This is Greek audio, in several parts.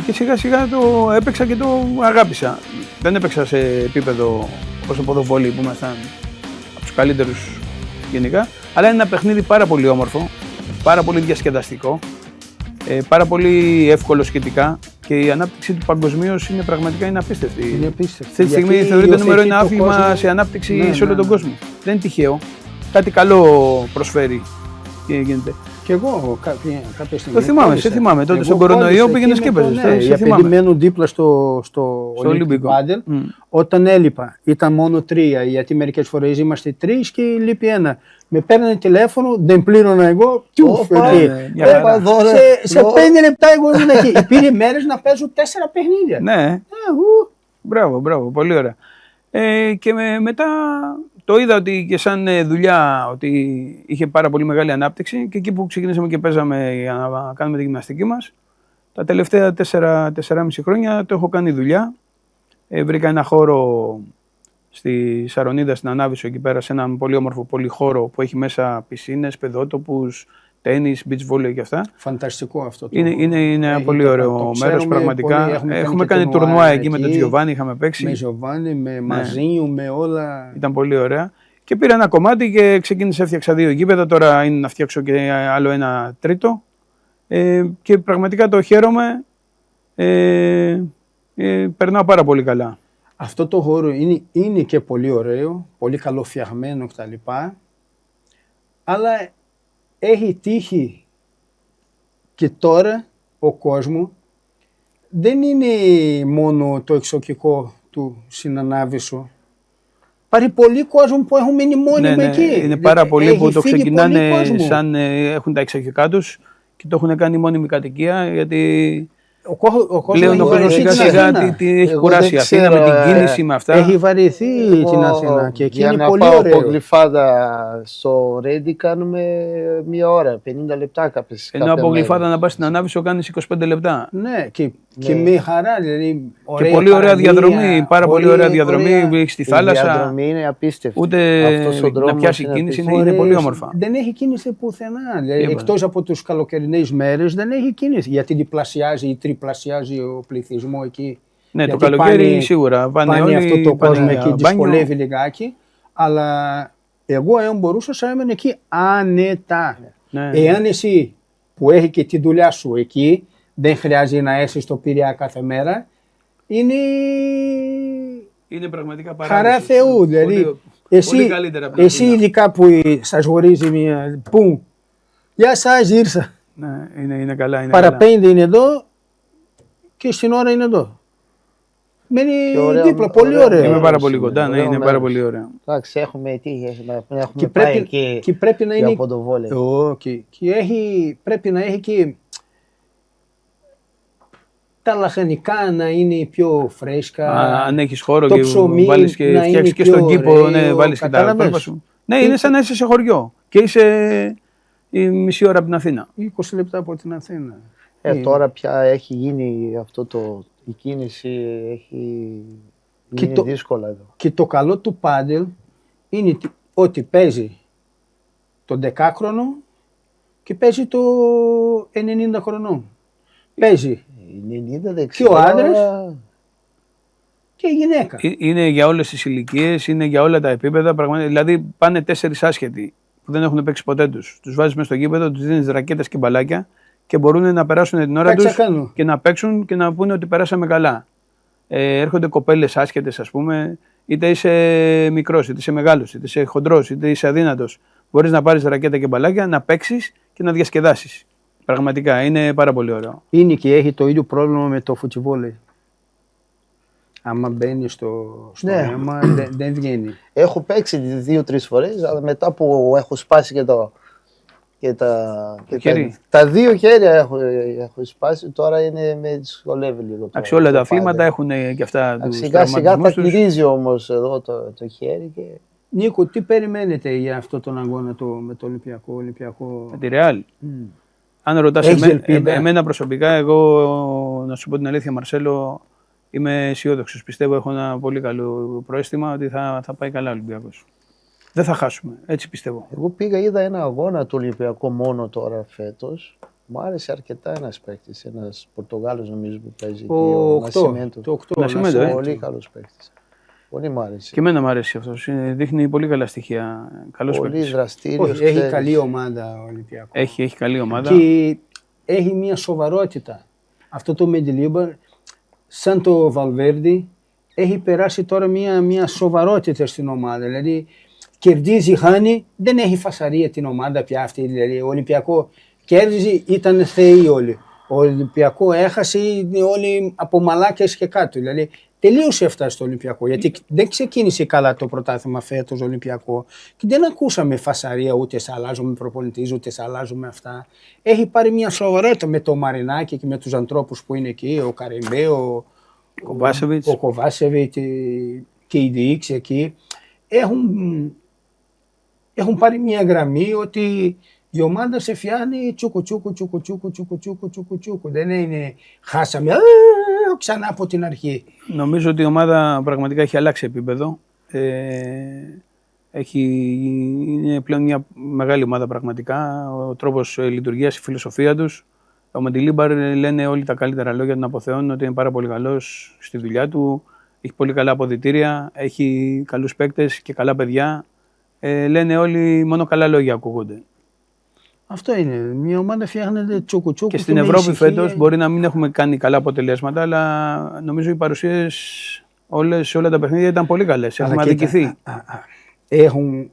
Και σιγά σιγά το έπαιξα και το αγάπησα. Δεν έπαιξα σε επίπεδο όσο ποδοβόλι που ήμασταν από τους καλύτερους γενικά, αλλά είναι ένα παιχνίδι πάρα πολύ όμορφο, πάρα πολύ διασκεδαστικό, πάρα πολύ εύκολο σχετικά και η ανάπτυξη του παγκοσμίως είναι πραγματικά απίστευτη. Είναι απίστευτη. Αυτή τη στιγμή θεωρείται νούμερο 1 άθλημα σε ανάπτυξη σε όλο τον κόσμο. Δεν είναι τυχαίο. Κάτι καλό προσφέρει και γίνεται. Και εγώ κάποια στιγμή. Το θυμάμαι, σε θυμάμαι. Τότε στον κορονοϊό πήγαινες και έπαιζες. Γιατί μένουν δίπλα στο Ολυμπικό Πάντελ. Όταν έλειπα, ήταν μόνο 3, γιατί μερικές φορές είμαστε 3 και λείπει 1. Με παίρνανε τηλέφωνο, δεν πλήρωνα εγώ. Σε 5 λεπτά εγώ ήμουν εκεί. Υπήρχε μέρες να παίζω 4 παιχνίδια. Ναι. Μπράβο, πολύ ωραία. Και μετά το είδα ότι και σαν δουλειά ότι είχε πάρα πολύ μεγάλη ανάπτυξη και εκεί που ξεκινήσαμε και παίζαμε για να κάνουμε τη γυμναστική μας, τα τελευταία 4,5 χρόνια το έχω κάνει δουλειά. Βρήκα ένα χώρο στη Σαρονίδα, στην Ανάβησο, εκεί πέρα σε έναν πολύ όμορφο πολυχώρο που έχει μέσα πισίνες, παιδότοπους, τένις, beach volley και αυτά. Φανταστικό αυτό. Είναι ένα πολύ ωραίο μέρος, πραγματικά. Έχουμε κάνει τουρνουά εκεί με τον Τζιοβάνι, είχαμε παίξει. Με Τζιοβάνι, με Μαζίνιου, με όλα. Ήταν πολύ ωραία. Και πήρα ένα κομμάτι και ξεκίνησα, έφτιαξα 2 γήπεδα. Τώρα είναι να φτιάξω και άλλο ένα τρίτο. Και πραγματικά το χαίρομαι. Περνάω πάρα πολύ καλά. Αυτό το χώρο είναι και πολύ ωραίο, πολύ καλοφτιαγμένο κτλ. Αλλά έχει τύχει και τώρα ο κόσμος δεν είναι μόνο το εξοχικό του Συνανάβησο. Υπάρχει πολλοί κόσμο που έχουν μείνει μόνιμοι εκεί. Είναι πάρα πολλοί που το ξεκινάνε σαν έχουν τα εξοχικά τους και το έχουν κάνει μόνιμη κατοικία, γιατί πλέον ο κόσμος σιγά σιγά έχει κουράσει η Αθήνα με την κίνηση, με αυτά. Έχει βαρεθεί την Αθήνα και εκεί είναι πολύ ωραίο. Για να πάω από Γλυφάδα στο Ρέντι κάνουμε 1 ώρα, 50 λεπτά κάποιες. Ενώ από Γλυφάδα να πας στην Ανάβησο κάνεις 25 λεπτά. Ναι, και με χαρά, δηλαδή. Και πολύ ωραία διαδρομή, πάρα πολύ ωραία διαδρομή, έχεις στη θάλασσα. Η διαδρομή είναι απίστευτη. Ούτε να πιάσει κίνηση, είναι πολύ όμορφα. Δεν έχει κίνηση πουθενά. Εκτός από τους καλοκαιρινές μέρες δεν έχει κίνηση. Γιατί διπλασιάζει ή τριπλασιάζει ο πληθυσμό εκεί. Ναι, το καλοκαίρι σίγουρα. Πάνε αυτό το κόσμο εκεί, δυσκολεύει λιγάκι. Αλλά εγώ, εάν μπορούσα, θα έμενε εκεί άνετα. Ναι. Εάν εσύ που έχει και τη δουλειά σου εκεί, δεν χρειάζεται να είσαι στο Πειραιά κάθε μέρα, είναι πραγματικά χαρά Θεού. Δηλαδή, εσύ ειδικά που σας γνωρίζει μια. Πού, γεια σας, ήρθα. Ναι, είναι καλά. Παραπέντε είναι εδώ και στην ώρα είναι εδώ. Μένει δίπλα, πολύ ωραίο. Είμαι πάρα πολύ κοντά, ναι, είναι πάρα πολύ ωραίο. Εντάξει, έχουμε πάει εκεί και πρέπει να είναι από το βόλεϊ. Και πρέπει να έχει και τα λαχανικά να είναι πιο φρέσκα. Αν έχεις χώρο και βάλεις και φτιάξεις και στον κήπο, βάλεις και τα πέρπα σου. Ναι, είναι σαν να είσαι σε χωριό και είσαι μισή ώρα από την Αθήνα. 20 λεπτά από την Αθήνα. Τώρα πια έχει γίνει αυτό η κίνηση είναι δύσκολα εδώ. Και το καλό του πάντελ είναι ότι παίζει το 10χρονο και παίζει το 90 χρονών. Παίζει και ο άντρας και η γυναίκα. Είναι για όλες τις ηλικίες, είναι για όλα τα επίπεδα. Δηλαδή πάνε 4 άσχετοι που δεν έχουν παίξει ποτέ τους. Τους βάζεις μέσα στο γήπεδο, τους δίνεις ρακέτες και μπαλάκια και μπορούν να περάσουν την ώρα τους και να παίξουν και να πούνε ότι περάσαμε καλά. Έρχονται κοπέλες άσχετες, ας πούμε, είτε είσαι μικρός, είτε είσαι μεγάλος, είτε είσαι χοντρός, είτε είσαι αδύνατος. Μπορείς να πάρεις ρακέτα και μπαλάκια, να παίξεις και να διασκεδάσεις. Πραγματικά είναι πάρα πολύ ωραίο. Είναι και έχει το ίδιο πρόβλημα με το φουτσιβόλι. Άμα μπαίνει στο αίμα, δεν βγαίνει. Έχω παίξει 2-3 φορές, αλλά μετά που έχω σπάσει και τα 2 χέρια έχω σπάσει, τώρα με δυσκολεύει λίγο. Εντάξει, όλα τα αθλήματα έχουν και αυτά τους σιγά σιγά θα γυρίζει όμως εδώ το χέρι. Νίκο, τι περιμένετε για αυτό τον αγώνα με το Ολυμπιακό? Με τη Ρεάλ. Αν ρωτάς εμένα προσωπικά, εγώ να σου πω την αλήθεια, Μαρσέλο, είμαι αισιόδοξος. Πιστεύω, έχω ένα πολύ καλό προαίσθημα ότι θα πάει καλά ο Ολυμπιακός. Δεν θα χάσουμε, έτσι πιστεύω. Εγώ είδα ένα αγώνα του Ολυμπιακού μόνο τώρα φέτος Μου άρεσε αρκετά ένας παίκτης, ένας Πορτογάλος νομίζω που παίζει. Ο εκεί, Νασιμέντο. Νασιμέντο, Πολύ καλός παίκτης. Πολύ μου άρεσε. Και εμένα μου αρέσει αυτός. Δείχνει πολύ καλά στοιχεία. Καλός Πολύ παίκτης. δραστήριος. Έχει καλή ομάδα ο Ολυμπιακός. Έχει καλή ομάδα. Και έχει μια σοβαρότητα. Αυτό το Μεντιλίμπαρ, σαν το Βαλβέρντι, έχει περάσει τώρα μια σοβαρότητα στην ομάδα. Δηλαδή, κερδίζει, χάνει, δεν έχει φασαρία την ομάδα πια αυτή. Δηλαδή, ο Ολυμπιακό κέρδιζε, ήταν θεοί όλοι. Ο Ολυμπιακό έχασε όλοι από μαλάκες και κάτω. Δηλαδή, τελείωσε αυτά στο Ολυμπιακό. Γιατί δεν ξεκίνησε καλά το πρωτάθλημα φέτος Ολυμπιακό και δεν ακούσαμε φασαρία, ούτε σε αλλάζουμε προπονητής, ούτε σε αλλάζουμε αυτά. Έχει πάρει μια σοβαρότητα με το Μαρινάκι και με τους ανθρώπους που είναι εκεί, ο Καρεμπέ, ο Κοβάσεβιτ και η διοίκηση εκεί. Έχουν πάρει μια γραμμή ότι η ομάδα σε φτιάχνει τσούκου. Δεν είναι χάσαμε ξανά από την αρχή. Νομίζω ότι η ομάδα πραγματικά έχει αλλάξει επίπεδο. Είναι πλέον μια μεγάλη ομάδα πραγματικά. Ο τρόπος λειτουργίας, η φιλοσοφία τους. Ο Μεντιλίμπαρ λένε όλοι τα καλύτερα λόγια, τον αποθεώνουν ότι είναι πάρα πολύ καλός στη δουλειά του. Έχει πολύ καλά αποδυτήρια, έχει καλούς παίκτες και καλά παιδιά. Λένε όλοι μόνο καλά λόγια ακούγονται. Αυτό είναι. Μια ομάδα φτιάχνεται τσούκου. Και στην Ευρώπη φέτος μπορεί να μην έχουμε κάνει καλά αποτελέσματα, αλλά νομίζω οι παρουσίες σε όλα τα παιχνίδια ήταν πολύ καλές. Έχουμε αδικηθεί.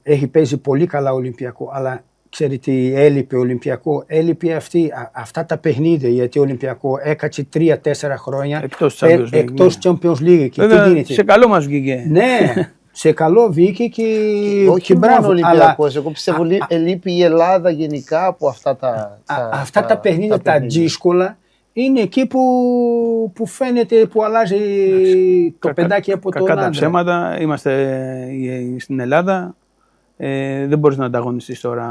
Έχει παίζει πολύ καλά Ολυμπιακό, αλλά ξέρετε τι έλειπε Ολυμπιακό. Έλειπε αυτά τα παιχνίδια, γιατί ο Ολυμπιακό έκατσε 3-4 χρόνια εκτός Champions League. Βέβαια, σε καλό μας βγήκε. Ναι. Σε καλό βγήκε και όχι μόνο Ολυμπιακός, εγώ πιστεύω λείπει η Ελλάδα γενικά από αυτά τα παιχνίδια, τα δύσκολα, είναι εκεί που φαίνεται που αλλάζει το πεντάκι από το κατά ψέματα, είμαστε στην Ελλάδα, δεν μπορείς να ανταγωνιστείς τώρα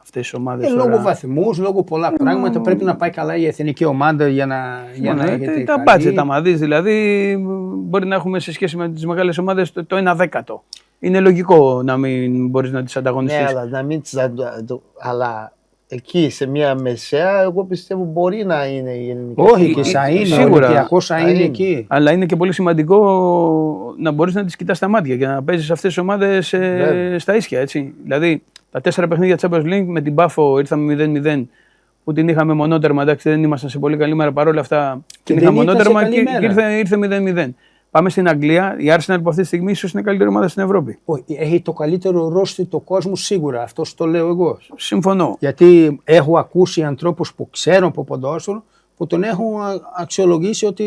αυτές τις ομάδες. Λόγω βαθμούς, λόγω πολλά πράγματα, πρέπει να πάει καλά η εθνική ομάδα για να έχετε τα μπάτζετ άμα δεις, δηλαδή μπορεί να έχουμε σε σχέση με τις μεγάλες ομάδες το 1/10. Είναι λογικό να μην μπορείς να τις ανταγωνιστείς. Ναι, αλλά να μην τις αλλά εκεί σε μια μεσαία, εγώ πιστεύω μπορεί να είναι η ελληνική. Όχι, και θα είναι, σίγουρα. Ο Ολυμπιακός θα είναι εκεί. Αλλά είναι και πολύ σημαντικό να μπορείς να τις κοιτάς στα μάτια και να παίζεις αυτές τις ομάδες στα ίσια, έτσι. Δηλαδή, τα 4 παιχνίδια Champions League με την Πάφο ήρθαμε 0-0, που την είχαμε μονότερμα, εντάξει, δεν ήμασταν σε πολύ καλή μέρα, παρόλα αυτά την είχαμε μονότερμα και ήρθε 0-0. Πάμε στην Αγγλία, η Arsenal που αυτή τη στιγμή ίσως είναι η καλύτερη ομάδα στην Ευρώπη. Έχει το καλύτερο ρόστερ του κόσμου σίγουρα, αυτό το λέω εγώ. Συμφωνώ. Γιατί έχω ακούσει ανθρώπους που ξέρουν από ποδόσφαιρο που τον έχουν αξιολογήσει ότι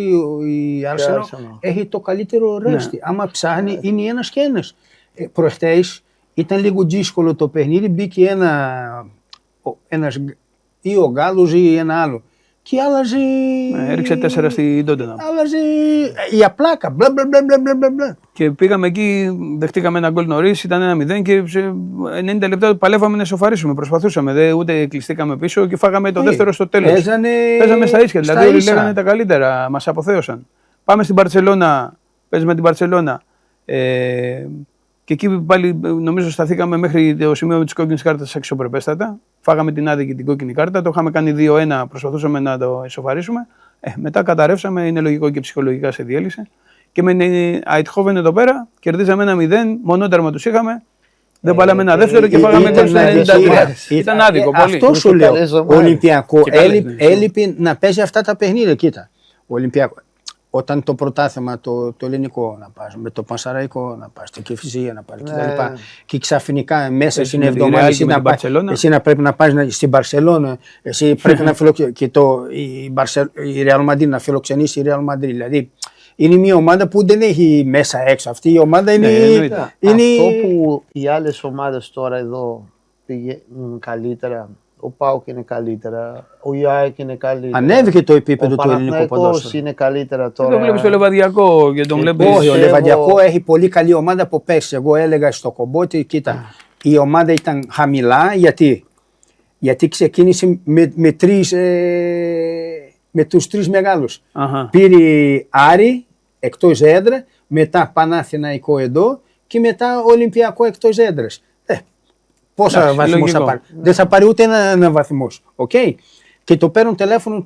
η Arsenal έχει το καλύτερο ρόστερ. Ναι. Άμα ψάχνει, είναι ένας και ένας. Προχτές ήταν λίγο δύσκολο το παιχνίδι, μπήκε ένας ή ο Γάλλος ή ένα άλλο. Και άλλαζε. Έριξε 4 στη Τότεναμ. Άλλαζε η απλάκα. Μπλα. Και πήγαμε εκεί, δεχτήκαμε ένα γκολ νωρίς, ήταν 1-0 και σε 90 λεπτά παλεύαμε να σοφαρίσουμε. Προσπαθούσαμε, ούτε κλειστήκαμε πίσω και φάγαμε το δεύτερο στο τέλος. Παίζαμε στα ίσια. Δηλαδή όλοι λέγανε τα καλύτερα, μας αποθέωσαν. Πάμε στην Μπαρτσελώνα, παίζουμε την Μπαρτσελώνα. Και εκεί πάλι νομίζω σταθήκαμε μέχρι το σημείο με τις κόκκινες κάρτες αξιοπρεπέστατα. Φάγαμε την άδικη την κόκκινη κάρτα, το είχαμε κάνει 2-1, προσπαθούσαμε να το ισοφαρίσουμε. Μετά καταρρεύσαμε, είναι λογικό και ψυχολογικά σε διέλυσε. Και με την Αιτχόβεν εδώ πέρα κερδίζαμε 1-0, μονότερμα τους είχαμε. Δεν βάλαμε ένα δεύτερο και φάγαμε γκολ στο 93. Ήταν άδικο πολύ. Αυτό σου λέω. Ο Ολυμπιακό έλειπε να παίζει αυτά τα παιχνίδια. Κοίτα, ο Ολυμπιακό. Όταν το πρωτάθλημα το ελληνικό να πας, με το Πανσεραϊκό να πας, το Κηφισία να πας κτλ. Και ξαφνικά μέσα στην εβδομάδα εσύ να πρέπει να πας στην Μπαρσελόνα, εσύ πρέπει να φιλοξενήσει η Ρεάλ Μαντρί, να φιλοξενήσει η Ρεάλ Μαντρί. Δηλαδή είναι μια ομάδα που δεν έχει μέσα έξω. Αυτή η ομάδα είναι. Αυτό που οι άλλες ομάδες τώρα εδώ πηγαίνουν καλύτερα. Ο ΠΑΟΚ είναι καλύτερα, ο ΙΑΕΚ είναι καλύτερα. Ανέβηκε το επίπεδο του ελληνικού ποδόσφαιρου. Είναι καλύτερα τώρα. Δεν το βλέπεις στο Λεβαδιακό και τον βλέπεις. Όχι, ο Λεβαδιακό έχει πολύ καλή ομάδα από πέρσι. Εγώ έλεγα στο Κομπότη, κοίτα, η ομάδα ήταν χαμηλά. Γιατί ξεκίνησε με τους 3 μεγάλους. Πήρε Άρη εκτός έδρα, μετά Παναθηναϊκό εδώ και μετά Ολυμπιακό εκτός έδρας. Πόσα βαθμούς θα πάρει. Δεν θα πάρει ούτε ένα βαθμό. Okay. Και το παίρνω τηλέφωνο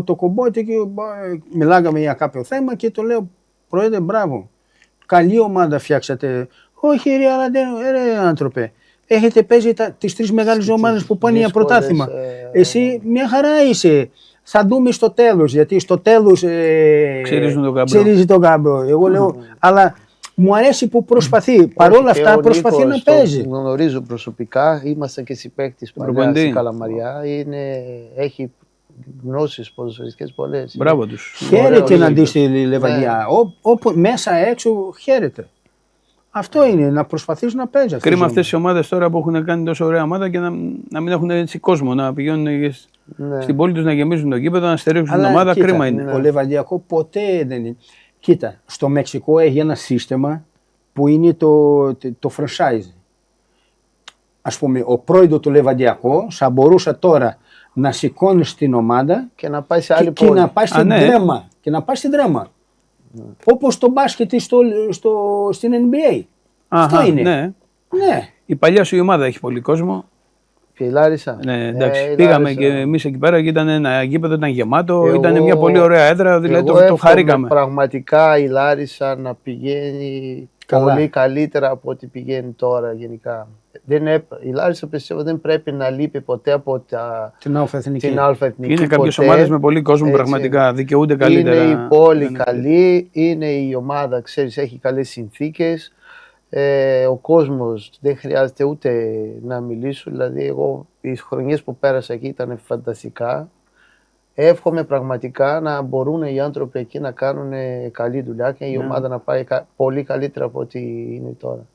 το κομπότη και μιλάγαμε για κάποιο θέμα και το λέω, Πρόεδρε, μπράβο. Καλή ομάδα φτιάξατε. Όχι, ρε, αλλά ρε, άνθρωπε. Έχετε παίζει τις 3 μεγάλες ομάδες που πάνε για πρωτάθλημα. Εσύ μια χαρά είσαι. Θα δούμε στο τέλος, γιατί στο τέλος ξυρίζει τον κάμπρο. Εγώ λέω, αλλά μου αρέσει που προσπαθεί. Παρ' όλα αυτά προσπαθεί να παίζει. Τον γνωρίζω προσωπικά, ήμασταν και συμπαίκτης παλιά στην Καλαμαριά. Έχει γνώσεις ποδοσφαιριστικές πολλές. Μπράβο τους. Χαίρεται να δει στη Λεβαδιά. Όπου μέσα έξω χαίρεται. Αυτό είναι, να προσπαθείς να παίζεις. Κρίμα αυτές οι ομάδες τώρα που έχουν κάνει τόσο ωραία ομάδα και να μην έχουν έτσι κόσμο, να πηγαίνουν στην πόλη τους να γεμίζουν το γήπεδο, να στερέξουν την ομάδα. Κοίτα, κρίμα είναι. Ο Λεβαδιακό ποτέ δεν είναι. Κοίτα, στο Μεξικό έχει ένα σύστημα που είναι το franchise. Ας πούμε, ο πρόεδρος του Λεβαδιακού θα μπορούσε τώρα να σηκώνει στην ομάδα και να πάει σε άλλη πόλη. Και να πάει στην Δράμα. Όπως στο μπάσκετ στην NBA. Αυτό είναι. Ναι. Ναι. Η παλιά σου ομάδα έχει πολύ κόσμο. Και η Λάρισα. Ναι, εντάξει. Πήγαμε και εμείς εκεί πέρα και ήταν ένα γήπεδο, ήταν γεμάτο. Ήταν μια πολύ ωραία έδρα. Δηλαδή το χαρήκαμε. Πραγματικά η Λάρισα να πηγαίνει πολύ καλύτερα από ό,τι πηγαίνει τώρα γενικά. Η Λάρισα πιστεύω δεν πρέπει να λείπει ποτέ από την Α-Εθνική. Είναι κάποιες ομάδες με πολύ κόσμο, έτσι, πραγματικά δικαιούνται καλύτερα. Είναι η πόλη καλή, είναι η ομάδα, ξέρεις, έχει καλές συνθήκες. Ο κόσμος δεν χρειάζεται ούτε να μιλήσω. Δηλαδή, εγώ οι χρονιές που πέρασα εκεί ήταν φανταστικά. Εύχομαι πραγματικά να μπορούν οι άνθρωποι εκεί να κάνουν καλή δουλειά και η ομάδα να πάει πολύ καλύτερα από ό,τι είναι τώρα.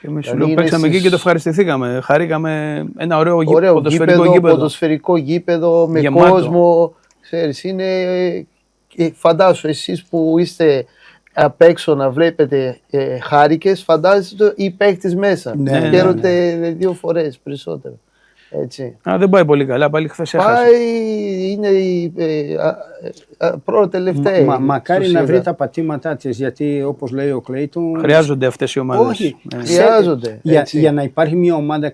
Και εμείς σου λέω, παίξαμε εκεί και το ευχαριστηθήκαμε. Χαρήκαμε ένα ωραίο ποδοσφαιρικό γήπεδο με γεμάτο κόσμο. Ξέρεις, φαντάσου εσείς που είστε απ' έξω να βλέπετε χάρηκες, φαντάζεστε οι παίκτες μέσα. Χαίρονται 2 φορές περισσότερο. Έτσι. Δεν πάει πολύ καλά, πάλι χθες έχασε. Είναι η πρώτη-τελευταία. Μακάρι να βρει τα πατήματά της, γιατί όπως λέει ο Κλέιτον. Χρειάζονται αυτές οι ομάδες. Όχι, χρειάζονται. Για να υπάρχει μια ομάδα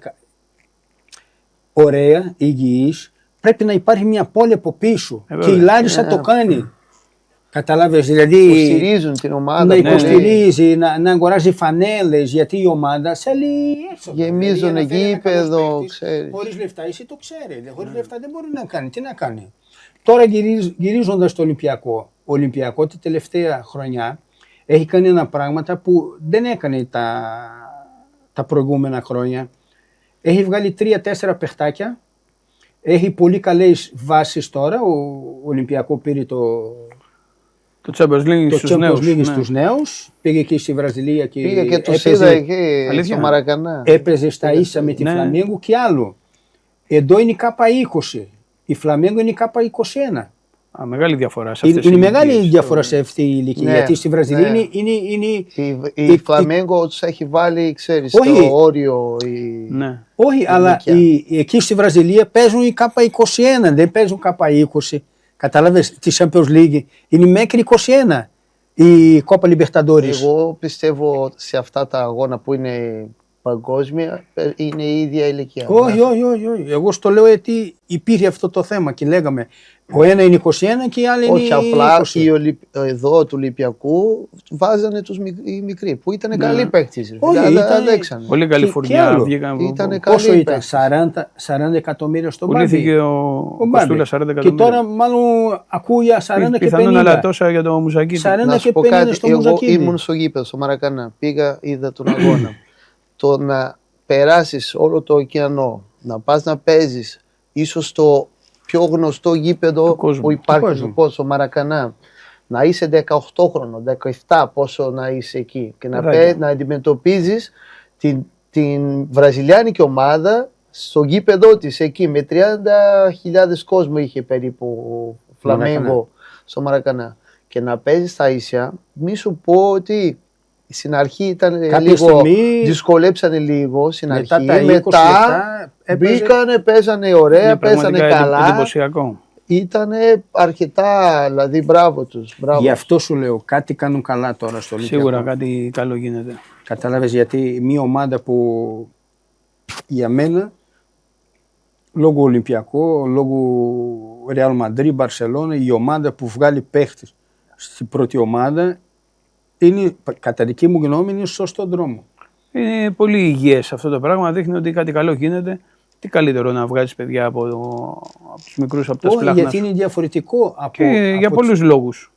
ωραία, υγιής, πρέπει να υπάρχει μια πόλη από πίσω. Και η Λάρισα το κάνει. Καταλάβες, δηλαδή υποστηρίζουν την ομάδα. Να υποστηρίζει, να αγοράζει φανέλες, γιατί η ομάδα θέλει έξοδο. Γεμίζουν γήπεδο, ξέρεις. Χωρίς λεφτά, εσύ το ξέρει. Χωρίς λεφτά δεν μπορεί να κάνει. Τι να κάνει. Τώρα γυρίζοντας στο Ολυμπιακό, ο Ολυμπιακό την τελευταία χρονιά έχει κάνει ένα πράγμα που δεν έκανε τα προηγούμενα χρόνια. Έχει βγάλει 3-4 παιχτάκια. Έχει πολύ καλές βάσεις τώρα. Ο Ολυμπιακό πήρε το Champions League στους νέους. Πήγε και στη Βραζιλία και πήγε και τους είδα εκεί στο Μαρακανά. Έπαιζε στα ίσα με τη Φλαμέγκο και άλλο. Εδώ είναι η K20. Η Φλαμέγκο είναι η K21. Μεγάλη διαφορά σε αυτές είναι μεγάλη διαφορά σε αυτή η ηλικία. Γιατί στη Βραζιλία είναι. Η Φλαμέγκο τους έχει βάλει, ξέρεις, το όριο. Όχι, αλλά εκεί στη Βραζιλία παίζουν οι K21, δεν παίζουν K20. Κατάλαβες, τη Champions League είναι μέχρι 21 η Κόπα Λιμπερταντόρις. Εγώ πιστεύω σε αυτά τα αγώνα που είναι παγκόσμια είναι η ίδια ηλικία. Όχι. Εγώ στο λέω γιατί υπήρχε αυτό το θέμα και λέγαμε ο ένα είναι 21 και οι άλλοι είναι 20. Όχι, απλά εδώ του Ολυμπιακού βάζανε οι μικροί που ήταν καλοί παίκτες. Όχι, ήταν πολύ καλή φουρνιά. Πόσο ήταν, 40 εκατομμύρια στον Μπάμπη. Πουλήθηκε ο Κοστούλας 40 εκατομμύρια. Και τώρα μάλλον ακούει για 40 και 50. Πιθανόν αλλά τόσα για το Μουζακίτη. 40 και 50 στο Μουζακίτη. Εγώ ήμουν στο γήπεδο, στο Μαρακανά. Πήγα, είδα τον αγώνα. Το να περάσεις όλο το ωκεανό, να πας να παίζεις ίσως το πιο γνωστό γήπεδο που υπάρχει στο Μαρακανά, να είσαι 18χρονο, 17 πόσο να είσαι εκεί και να αντιμετωπίζεις την βραζιλιάνικη ομάδα στο γήπεδο της εκεί με 30.000 κόσμο είχε περίπου Φλαμέγκο στο Μαρακανά και να παίζεις στα ίσια, μη σου πω ότι στην αρχή ήταν λίγο, δυσκολέψανε λίγο στην αρχή, μετά μπήκανε, παίζανε ωραία, παίζανε καλά. Εντυπωσιακό. Ήτανε αρκετά, δηλαδή μπράβο τους. Γι' αυτό σου λέω, κάτι κάνουν καλά τώρα στο Ολυμπιακό. Σίγουρα κάτι καλό γίνεται. Κατάλαβες, γιατί μια ομάδα που για μένα λόγω Ολυμπιακό, λόγω Real Madrid, Μπαρσελόνα, η ομάδα που βγάλει παίχτες στην πρώτη ομάδα είναι, κατά δική μου γνώμη, είναι σωστό δρόμο. Είναι πολύ υγιές αυτό το πράγμα, δείχνει ότι κάτι καλό γίνεται. Τι καλύτερο να βγάζεις παιδιά από τους μικρούς, από τα σπλάχνα. Γιατί είναι διαφορετικό για πολλούς λόγους.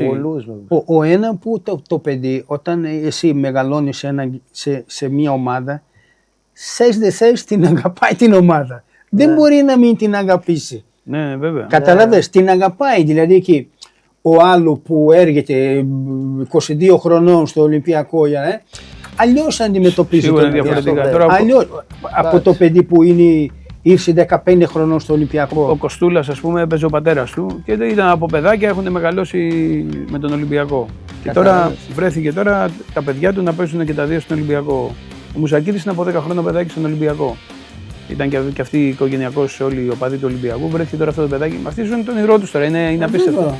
Πολλούς, ο ένα που το παιδί, όταν εσύ μεγαλώνεις σε μια ομάδα, θες την αγαπάει την ομάδα. Δεν μπορεί να μην την αγαπήσει. Ναι, βέβαια. Καταλαβες, την αγαπάει. Δηλαδή εκεί ο άλλο που έρχεται 22 χρονών στο Ολυμπιακό, αλλιώς αντιμετωπίζει το διαφορετικά. Αλλιώς από το παιδί που ήρθε 15 χρονών στο Ολυμπιακό. Ο Κοστούλας, ας πούμε, έπαιζε ο πατέρας του και ήταν από παιδάκια, έχουν μεγαλώσει με τον Ολυμπιακό. Και τώρα βρέθηκε τα παιδιά του να παίζουν και τα δύο στον Ολυμπιακό. Ο Μουσακίδης είναι από 10 χρόνια παιδάκι στον Ολυμπιακό. Ήταν και αυτοί οικογενειακώς όλοι οι οπαδοί του Ολυμπιακού. Βρέθηκε τώρα αυτό το παιδάκι. Αυτή η ζωή είναι τον ηρώο του τώρα. Είναι απίστευτο.